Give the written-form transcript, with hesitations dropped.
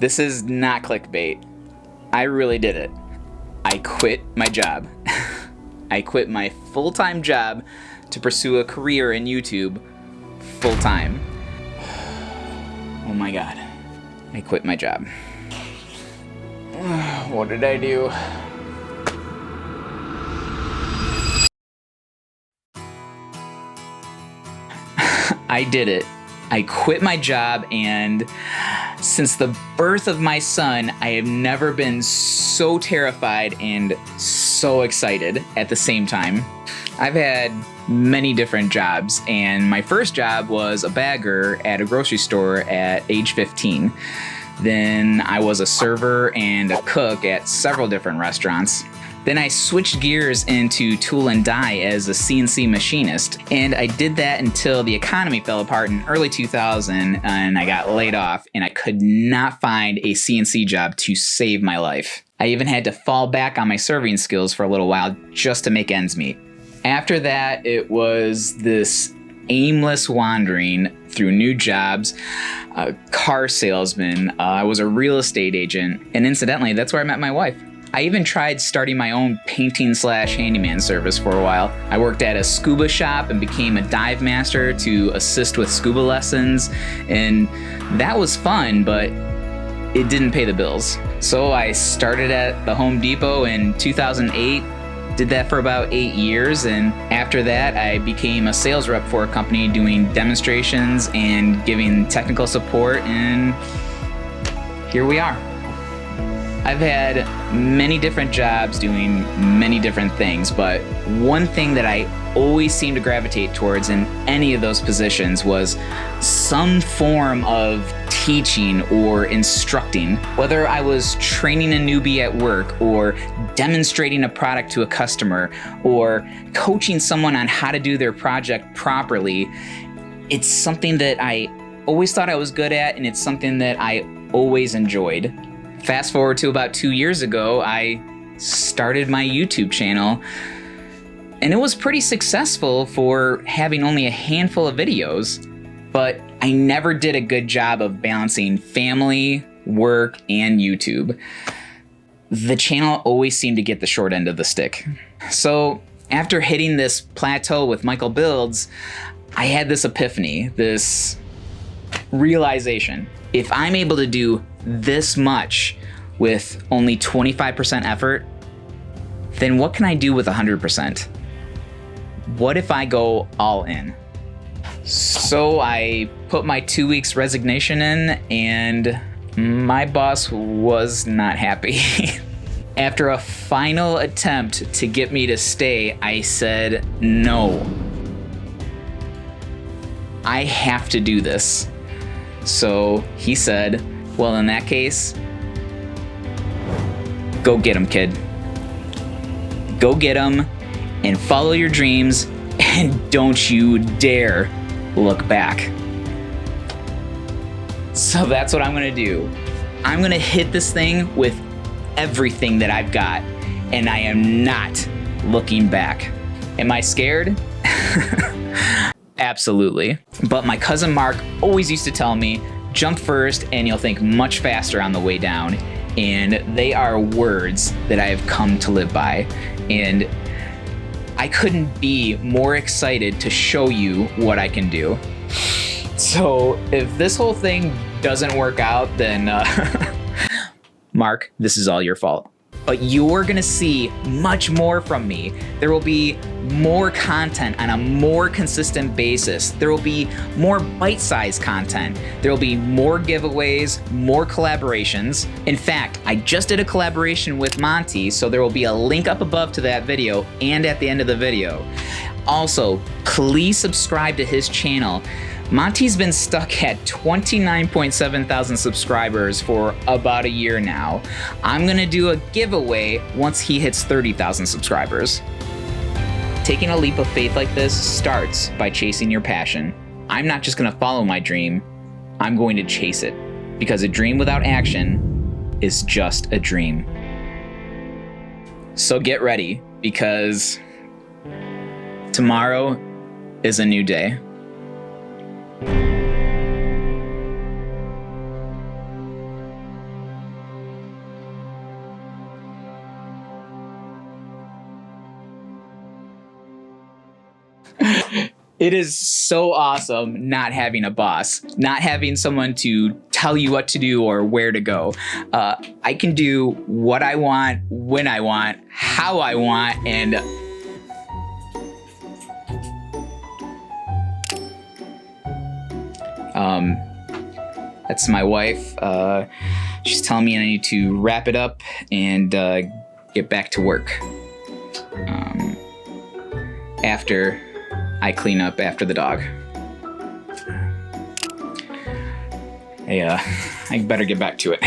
this is not clickbait. I really did it. I quit my job. I quit my full-time job to pursue a career in YouTube full-time. Oh my God. I quit my job. What did I do? I did it. I quit my job, and since the birth of my son, I have never been so terrified and so excited at the same time. I've had many different jobs, and my first job was a bagger at a grocery store at age 15. Then I was a server and a cook at several different restaurants. Then I switched gears into tool and die as a CNC machinist, and I did that until the economy fell apart in early 2000 and I got laid off, and I could not find a CNC job to save my life. I even had to fall back on my serving skills for a little while just to make ends meet. After that, it was this aimless wandering through new jobs, a car salesman, I was a real estate agent, and incidentally, that's where I met my wife. I even tried starting my own painting/handyman service for a while. I worked at a scuba shop and became a dive master to assist with scuba lessons, and that was fun, but it didn't pay the bills. So I started at the Home Depot in 2008, did that for about 8 years, and after that I became a sales rep for a company doing demonstrations and giving technical support, and here we are. I've had many different jobs doing many different things, but one thing that I always seemed to gravitate towards in any of those positions was some form of teaching or instructing. Whether I was training a newbie at work, or demonstrating a product to a customer, or coaching someone on how to do their project properly, it's something that I always thought I was good at, and it's something that I always enjoyed. Fast forward to about 2 years ago, I started my YouTube channel, and it was pretty successful for having only a handful of videos, but I never did a good job of balancing family, work, and YouTube. The channel always seemed to get the short end of the stick. So after hitting this plateau with Michael Builds, I had this epiphany, this realization. If I'm able to do this much with only 25% effort, then what can I do with 100%? What if I go all in? So I put my 2 weeks resignation in, and my boss was not happy. After a final attempt to get me to stay, I said no. I have to do this. So he said, well, in that case, go get him, kid. Go get him and follow your dreams, and don't you dare look back. So that's what I'm gonna do. I'm gonna hit this thing with everything that I've got, and I am not looking back. Am I scared? Absolutely. But my cousin Mark always used to tell me, jump first and you'll think much faster on the way down. And they are words that I have come to live by. And I couldn't be more excited to show you what I can do. So if this whole thing doesn't work out, then Mark, this is all your fault. But you're gonna see much more from me. There will be more content on a more consistent basis. There will be more bite-sized content. There will be more giveaways, more collaborations. In fact, I just did a collaboration with Monty, so there will be a link up above to that video and at the end of the video. Also, please subscribe to his channel. Monty's been stuck at 29.7 thousand subscribers for about a year now. I'm gonna do a giveaway once he hits 30,000 subscribers. Taking a leap of faith like this starts by chasing your passion. I'm not just gonna follow my dream, I'm going to chase it. Because a dream without action is just a dream. So get ready, because tomorrow is a new day. It is so awesome not having a boss, not having someone to tell you what to do or where to go. I can do what I want, when I want, how I want, and that's my wife. She's telling me I need to wrap it up and get back to work after I clean up after the dog. Hey, I better get back to it.